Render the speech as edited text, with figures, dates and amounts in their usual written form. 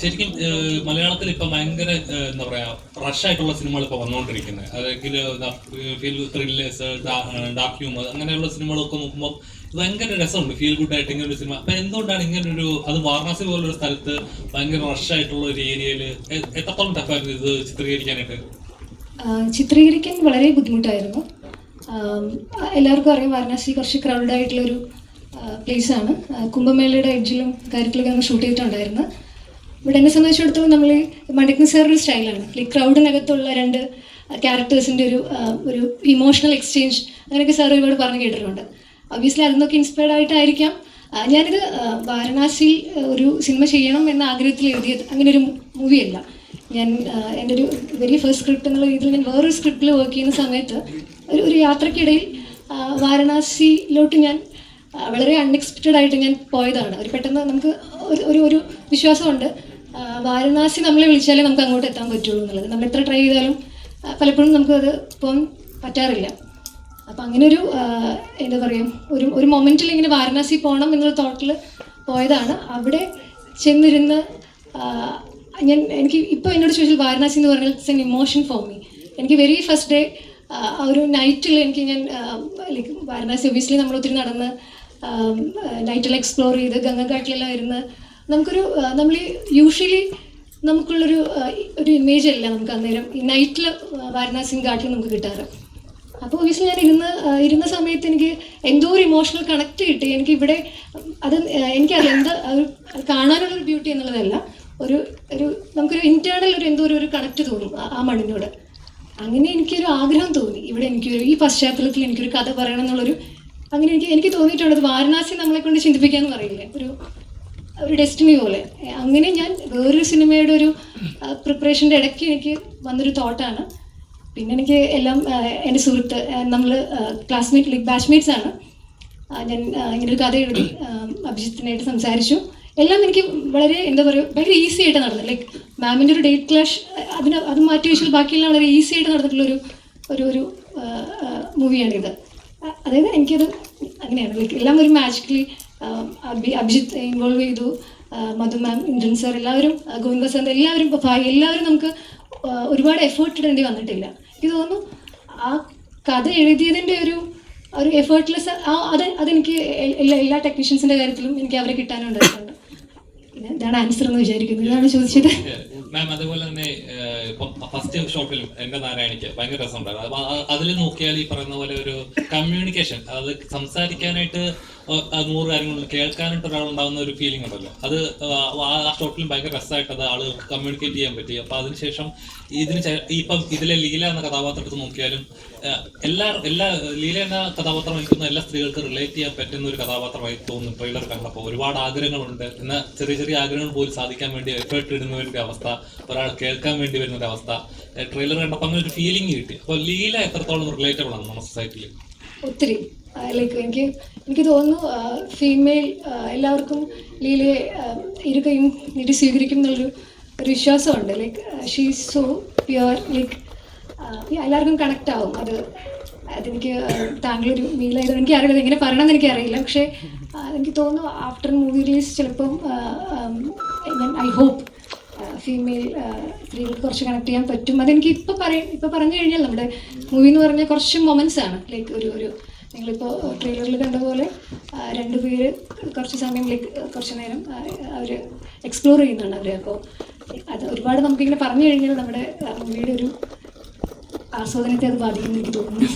ശരിക്കും മലയാളത്തിൽ ഇപ്പൊ ഭയങ്കര എന്താ പറയാ റഷായിട്ടുള്ള സിനിമകൾ ഇപ്പൊ വന്നുകൊണ്ടിരിക്കുന്നത്. അല്ലെങ്കിൽ ത്രില്ലേഴ്സ്, ഡാർക്ക് ഹ്യൂമർ അങ്ങനെയുള്ള സിനിമകളൊക്കെ നോക്കുമ്പോൾ ഭയങ്കര രസമുണ്ട്, ഫീൽ ഗുഡ് ആയിട്ട് ഇങ്ങനെ ഒരു സിനിമ. അപ്പൊ എന്തുകൊണ്ടാണ് ഇങ്ങനൊരു, അത് വാരണാസി പോലൊരു സ്ഥലത്ത് ഭയങ്കര റഷായിട്ടുള്ള ഒരു ഏരിയയിൽ എത്രത്തോളം ടഫായിരുന്നു ഇത് ചിത്രീകരിക്കാനായിട്ട്? ചിത്രീകരിക്കാൻ വളരെ ബുദ്ധിമുട്ടായിരുന്നു. എല്ലാവർക്കും അറിയാം, വാരണാസി കുറച്ച് ക്രൗഡ് ആയിട്ടുള്ളൊരു പ്ലേസാണ്. കുംഭമേളയുടെ എഡ്ജിലും കാര്യത്തിലൊക്കെ നമ്മൾ ഷൂട്ട് ചെയ്തിട്ടുണ്ടായിരുന്നു. ഇവിടെ എന്നെ സംബന്ധിച്ചിടത്തോളം നമ്മൾ മണിക് സാറിൻ്റെ സ്റ്റൈലാണ്, ലൈക്ക് ക്രൗഡിനകത്തുള്ള രണ്ട് ക്യാരക്ടേഴ്സിൻ്റെ ഒരു ഇമോഷണൽ എക്സ്ചേഞ്ച്, അങ്ങനെയൊക്കെ സാർ ഒരുപാട് പറഞ്ഞു കേട്ടിട്ടുണ്ട്. ഒബ്വിയസ്ലി അതിൽ ഇൻസ്പയർഡ് ആയിട്ടായിരിക്കാം ഞാനിത് വാരണാസിയിൽ ഒരു സിനിമ ചെയ്യണം എന്ന ആഗ്രഹത്തിൽ എഴുതിയത്. അങ്ങനെ ഒരു മൂവിയല്ല. ഞാൻ എൻ്റെ ഒരു വെരി ഫസ്റ്റ് സ്ക്രിപ്റ്റ് എന്നുള്ള രീതിയിൽ ഞാൻ വേറൊരു സ്ക്രിപ്റ്റിൽ വർക്ക് ചെയ്യുന്ന സമയത്ത് ഒരു യാത്രക്കിടയിൽ വാരണാസിയിലോട്ട് ഞാൻ വളരെ അൺഎക്സ്പെക്റ്റഡ് ആയിട്ട് ഞാൻ പോയതാണ്. ഒരു പെട്ടെന്ന് നമുക്ക് ഒരു വിശ്വാസമുണ്ട്, വാരണാസി നമ്മളെ വിളിച്ചാലേ നമുക്ക് അങ്ങോട്ട് എത്താൻ പറ്റുള്ളൂ എന്നുള്ളത്. നമ്മൾ എത്ര ട്രൈ ചെയ്താലും പലപ്പോഴും നമുക്കത് പോകാൻ പറ്റാറില്ല. അപ്പം അങ്ങനെ എന്താ പറയുക, ഒരു മൊമെൻറ്റിൽ ഇങ്ങനെ വാരണാസി പോകണം എന്നുള്ള തോട്ടിൽ പോയതാണ്. അവിടെ ചെന്നിരുന്ന് എനിക്ക് ഇപ്പോൾ എന്നോട് ചോദിച്ചാൽ വാരണാസി എന്ന് പറഞ്ഞാൽ it's an emotion for me. എനിക്ക് വെരി ഫസ്റ്റ് ഡേ ഒരു നൈറ്റിൽ ഞാൻ ലൈക്ക് വാരണാസി ഒബ്വിയസ്ലി നമ്മൾ ഒത്തിരി നടന്ന് നൈറ്റിൽ എക്സ്പ്ലോർ ചെയ്ത് ഗംഗഘാട്ടിലെല്ലാം ഇരുന്ന് നമ്മൾ യൂഷ്വലി നമുക്കുള്ളൊരു ഇമേജ് അല്ല നമുക്ക് അന്നേരം ഈ നൈറ്റിൽ വാരണാസി ഘാട്ടിൽ നമുക്ക് കിട്ടാറ്. അപ്പോൾ ഒബ്വിയസ്ലി ഞാൻ ഇരുന്ന സമയത്ത് എനിക്ക് എന്തോ ഒരു ഇമോഷണൽ കണക്ട് കിട്ടി. എനിക്കിവിടെ എനിക്കത് കാണാനുള്ളൊരു ബ്യൂട്ടി എന്നുള്ളതല്ല, നമുക്കൊരു ഇന്റേണൽ എന്തോ ഒരു കണക്ട് തോന്നും ആ മണ്ണിനോട്. അങ്ങനെ എനിക്കൊരു ആഗ്രഹം തോന്നി, ഇവിടെ ഈ പശ്ചാത്തലത്തിൽ എനിക്കൊരു കഥ പറയണം എന്നുള്ളൊരു അങ്ങനെ എനിക്ക് തോന്നിയിട്ടുണ്ട്. വാരണാസി നമ്മളെ കൊണ്ട് ചിന്തിപ്പിക്കാന്ന് പറയില്ലേ, ഒരു ഡെസ്റ്റിനി പോലെ. അങ്ങനെ ഞാൻ വേറൊരു സിനിമയുടെ ഒരു പ്രിപ്പറേഷൻ്റെ ഇടയ്ക്ക് എനിക്ക് വന്നൊരു തോട്ടാണ്. പിന്നെ എനിക്ക് എല്ലാം എൻ്റെ സുഹൃത്ത്, നമ്മൾ ക്ലാസ്മേറ്റ് ബാച്ച്മേറ്റ്സ് ആണ്. ഞാൻ ഇങ്ങനൊരു കഥ എഴുതി അഭിജിത്തിനായിട്ട് സംസാരിച്ചു. എല്ലാം എനിക്ക് വളരെ എന്താ പറയുക ഭയങ്കര ഈസി ആയിട്ട് നടന്നു. ലൈക്ക് മാമിൻ്റെ ഒരു ഡേറ്റ് ക്ലാഷ് അത് മാറ്റി വെച്ചാൽ ബാക്കിയെല്ലാം വളരെ ഈസി ആയിട്ട് നടന്നിട്ടുള്ളൊരു ഒരു മൂവിയാണിത്. അതായത് എനിക്കത് അങ്ങനെയാണ്, ലൈക്ക് എല്ലാം ഒരു മാജിക്കലി അഭിജിത്ത് ഇൻവോൾവ് ചെയ്തു, മധു മാം, ഇന്ദ്രൻ സാർ, എല്ലാവരും, ഗോവിന്ദ സാർ, എല്ലാവരും നമുക്ക് ഒരുപാട് എഫേർട്ട് ഇടേണ്ടി വന്നിട്ടില്ല. എനിക്ക് തോന്നുന്നു ആ കഥ എഴുതിയതിൻ്റെ ഒരു എഫേർട്ട്ലെസ് അതെനിക്ക് എല്ലാ ടെക്നീഷ്യൻസിൻ്റെ കാര്യത്തിലും എനിക്ക് അവരെ കിട്ടാനുണ്ടായിട്ടുണ്ട്. ഇതാണ് ആൻസർ എന്ന് വിചാരിക്കുന്നു. ഇതാണ് ചോദിച്ചത് മാം. അതുപോലെ തന്നെ ഫസ്റ്റ് ഷോട്ടിലും എന്റെ നാരായണിക്ക് ഭയങ്കര രസമുണ്ടായിരുന്നു. അതിൽ നോക്കിയാൽ ഈ പറയുന്ന പോലെ ഒരു കമ്മ്യൂണിക്കേഷൻ, അത് സംസാരിക്കാനായിട്ട് 100 കാര്യങ്ങൾ കേൾക്കാനായിട്ട് ഒരാളുണ്ടാകുന്ന ഒരു ഫീലിംഗ് ഉണ്ടല്ലോ, അത് ആ ഷോട്ടിലും ഭയങ്കര രസമായിട്ട് അത് ആളുകൾക്ക് കമ്മ്യൂണിക്കേറ്റ് ചെയ്യാൻ പറ്റി. അപ്പൊ അതിനുശേഷം ഇപ്പം ഇതിലെ ലീല എന്ന കഥാപാത്രത്തിൽ നോക്കിയാലും എല്ലാ ലീല എന്ന കഥാപാത്രം എനിക്കൊന്ന് എല്ലാ സ്ത്രീകൾക്ക് റിലേറ്റ് ചെയ്യാൻ പറ്റുന്ന ഒരു കഥാപാത്രമായി തോന്നുന്നു ട്രെയിലർ കണ്ടപ്പോൾ. ഒരുപാട് ആഗ്രഹങ്ങളുണ്ട്, എന്നാൽ ചെറിയ ചെറിയ ആഗ്രഹങ്ങൾ പോലും സാധിക്കാൻ വേണ്ടി എഫേർട്ട് ഇടുന്നവരുടെ അവസ്ഥ, ഒരാൾ കേൾക്കാൻ വേണ്ടി വരുന്ന ഒരു അവസ്ഥ ട്രെയിലർ കണ്ടപ്പോൾ അങ്ങനെ ഒരു ഫീലിംഗ് കിട്ടി. അപ്പോൾ ലീല എത്രത്തോളം റിലേറ്റബിൾ ആണ് നമ്മുടെ സൊസൈറ്റിയിൽ? ഒത്തിരി ലൈക്ക് എനിക്ക് തോന്നുന്നു ഫീമെയിൽ എല്ലാവർക്കും ലീലയെ ഇരുകയും നീട്ടി സ്വീകരിക്കും എന്നുള്ളൊരു വിശ്വാസമുണ്ട്. Like she is so pure, like എല്ലാവർക്കും കണക്റ്റ് ആവും. അതെനിക്ക് താങ്കളൊരു മെയിലായതുകൊണ്ട് എനിക്കറിയില്ല എങ്ങനെ പറയണമെന്ന് എനിക്കറിയില്ല. പക്ഷേ എനിക്ക് തോന്നുന്നു ആഫ്റ്റർ മൂവി റിലീസ് ചിലപ്പം ഐ ഹോപ്പ് ഫീമെയിൽ സ്ത്രീകൾക്ക് കുറച്ച് കണക്ട് ചെയ്യാൻ പറ്റും. അതെനിക്ക് ഇപ്പോൾ പറഞ്ഞു കഴിഞ്ഞാൽ നമ്മുടെ മൂവി എന്ന് പറഞ്ഞാൽ കുറച്ച് മൊമെൻറ്റ്സ് ആണ്. ലൈക്ക് നിങ്ങളിപ്പോൾ ട്രെയിലറിൽ കണ്ട പോലെ 2 പേര് കുറച്ച് സമയം ലൈക്ക് കുറച്ച് നേരം അവർ എക്സ്പ്ലോർ ചെയ്യുന്നുണ്ട് അവർ. അപ്പോൾ അത് ഒരുപാട് നമുക്കിങ്ങനെ പറഞ്ഞു കഴിഞ്ഞാൽ നമ്മുടെ മൂവിയുടെ ഒരു ആസ്വാദനത്തെ അത് ബാധിക്കുമെന്ന് എനിക്ക് തോന്നുന്നു.